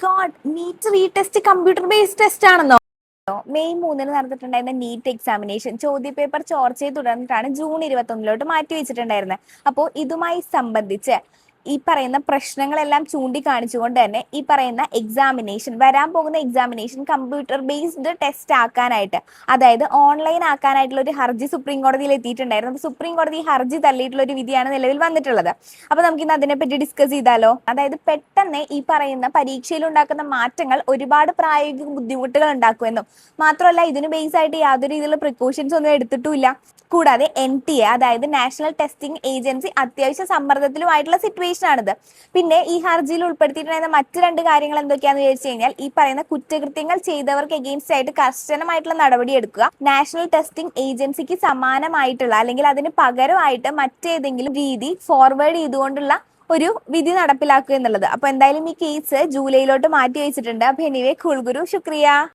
God, NEET retest computer based test ആണെന്നോ? May 3 നടന്നിട്ടുണ്ടായിരുന്ന NEET examination ചോദ്യപേപ്പർ ചോർച്ചയെ തുടർന്നിട്ടാണ് ജൂൺ 21 മാറ്റി വെച്ചിട്ടുണ്ടായിരുന്നത്. അപ്പോൾ ഇതുമായി സംബന്ധിച്ച് ഈ പറയുന്ന പ്രശ്നങ്ങളെല്ലാം ചൂണ്ടിക്കാണിച്ചുകൊണ്ട് തന്നെ ഈ പറയുന്ന വരാൻ പോകുന്ന എക്സാമിനേഷൻ കമ്പ്യൂട്ടർ ബേസ്ഡ് ടെസ്റ്റ് ആക്കാനായിട്ട്, അതായത് ഓൺലൈൻ ആക്കാനായിട്ടുള്ള ഒരു ഹർജി സുപ്രീം കോടതിയിൽ എത്തിയിട്ടുണ്ടായിരുന്നു. അപ്പോൾ സുപ്രീം കോടതി ഈ ഹർജി തള്ളിയിട്ടുള്ള ഒരു വിധിയാണ് നിലവിൽ വന്നിട്ടുള്ളത്. അപ്പൊ നമുക്ക് ഇന്ന് അതിനെപ്പറ്റി ഡിസ്കസ് ചെയ്താലോ? അതായത് പെട്ടെന്ന് ഈ പറയുന്ന പരീക്ഷയിൽ ഉണ്ടാക്കുന്ന മാറ്റങ്ങൾ ഒരുപാട് പ്രായോഗിക ബുദ്ധിമുട്ടുകൾ ഉണ്ടാക്കുമെന്നും മാത്രമല്ല ഇതിന് ബേസ് ആയിട്ട് യാതൊരു രീതിയിലുള്ള പ്രിക്കോഷൻസ് ഒന്നും എടുത്തിട്ടുമില്ല. കൂടാതെ NTA, അതായത് നാഷണൽ ടെസ്റ്റിംഗ് ഏജൻസി, അത്യാവശ്യ സമ്മർദ്ദത്തിലുമായിട്ടുള്ള സിറ്റുവേഷൻ ആണിത്. പിന്നെ ഈ ഹർജിയിൽ ഉൾപ്പെടുത്തിയിട്ടുണ്ടായിരുന്ന മറ്റു രണ്ട് കാര്യങ്ങൾ എന്തൊക്കെയാണെന്ന് ചോദിച്ചു കഴിഞ്ഞാൽ, ഈ പറയുന്ന കുറ്റകൃത്യങ്ങൾ ചെയ്തവർക്ക് എഗെയിൻസ്റ്റ് ആയിട്ട് കർശനമായിട്ടുള്ള നടപടി എടുക്കുക, നാഷണൽ ടെസ്റ്റിംഗ് ഏജൻസിക്ക് സമാനമായിട്ടുള്ള അല്ലെങ്കിൽ അതിന് പകരമായിട്ട് മറ്റേതെങ്കിലും രീതി ഫോർവേഡ് ചെയ്തുകൊണ്ടുള്ള ഒരു വിധി നടപ്പിലാക്കുക എന്നുള്ളത്. അപ്പൊ എന്തായാലും ഈ കേസ് ജൂലൈയിലോട്ട് മാറ്റി വെച്ചിട്ടുണ്ട്. അപ്പൊ എനിവേ, കൂൾ ഗുരു, ശുക്രിയ.